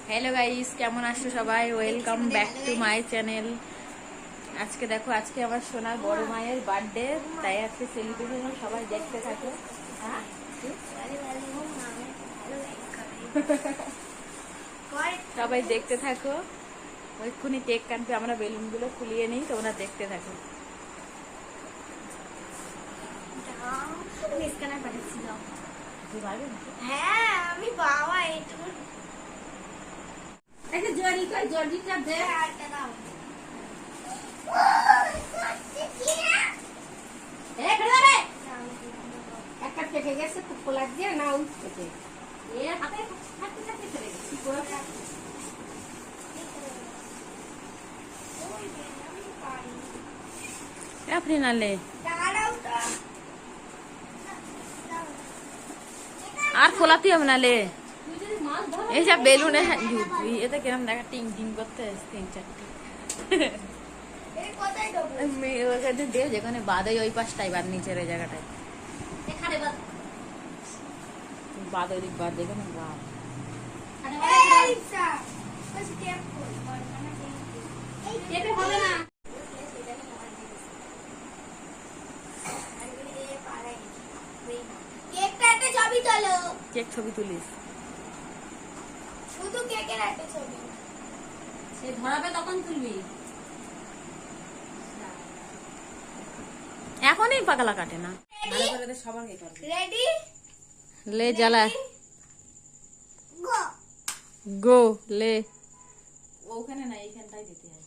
Hello guys, কেমন আছো সবাই? Welcome back to my channel. আজকে দেখো, আজকে আমার সোনার বড় মায়ের বার্থডে, তাই আজকে সেলিব্রেশন, সবাই দেখতে থাকো। সবাই দেখতে থাকো। ওইক্ষুনি কেক কাটবে, আমরা বেলুনগুলো ফুলিয়ে নিই, তোমরা দেখতে থাকো। হ্যাঁ আমি বাবা এইটুকু একটা জড়ি কই জড়িটা দে আটটা দাও এ করে একটা কেটে গেছে তো খোলা দিয়ে না উঠছে এ হাতে হাতে হাতে করে কি করে আপনি নালে দাঁড়াও তো আর খোলাতে হবে নালে। তুই যদি মাছ ধর এইসব বেলুনে এতে কিরম দেখা টিং টিং করতে 3-4টি এটা কোথায় দেবো দে, যেখানে বাদে ওই পাশটাই বাদ, নিচের ওই জায়গাটায় এখানে বাদ বাদ, ওই দিক বাদ, যেখানে বাদ। এই সা বস টেপ কর মানে এই টেপে হবে না কেকটা একটা ছবি তোলো কেক ছবি তুলিস। শুধু কেকের একটা ছবি সে ধরাবে তখন তুলবি এখনই পাকালা কাটে না। রেডি লে জ্বালা, গো গো লে। ওখানে না, এইখানটাই দিতে হয়।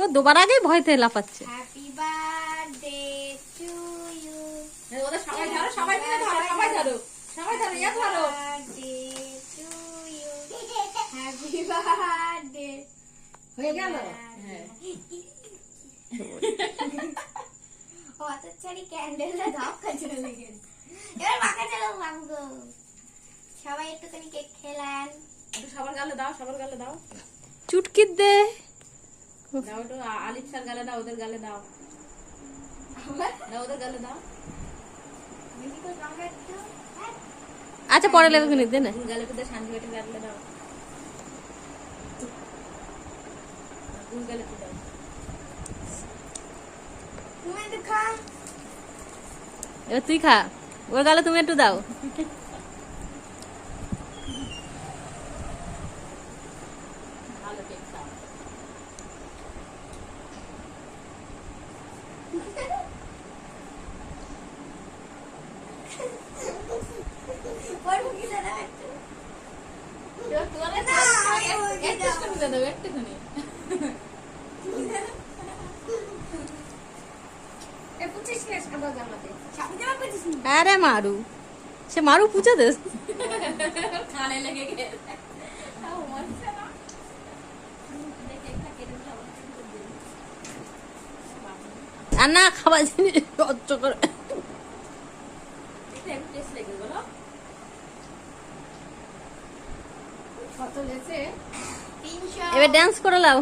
ও দুবার আগেই ভয়তে লাফাচ্ছে। হ্যাপি বার্থডে টু ইউ ওদের সবাই ধরো সবাই মিলে ধরো সবাই ধরো সবাই ধরো ইয়া ধরো birthday to you happy birthday হয়ে গেল অত ছাড়ি ক্যান্ডেলটা দাও কাজে লেগে এবার বাঁকা চলো মাঙ্গো সবাই একটুখানি কেক খেলেন একটু সবার গালে দাও, সবার গালে দাও। চুটকির দে দাও, একটু আলিফ স্যার গালে দাও, ওদের গালে দাও, দাও ওদের গালে দাও। বেশি করে লঙ্কা একটু আচ্ছা পরে লেবে কিনে দে না, গালে দে, শান্তি বেটে গালে দাও, দুই গালে দাও। তুমি একটু খা এবার তুই খা, ওর গালে তুমি একটু দাও। ভালো কেক খাও। ওর মুখে দাও একটু এ পুছিস না সাদা জামাতে সামনে যাওয়া পেয়েছিস আরে মারু, সে মারু পুছে দে, কানে লেগে গেছে আর না খাবার জিনিস সহ্য করে। কত লেছে 300 এবার ডান্স করে লাও।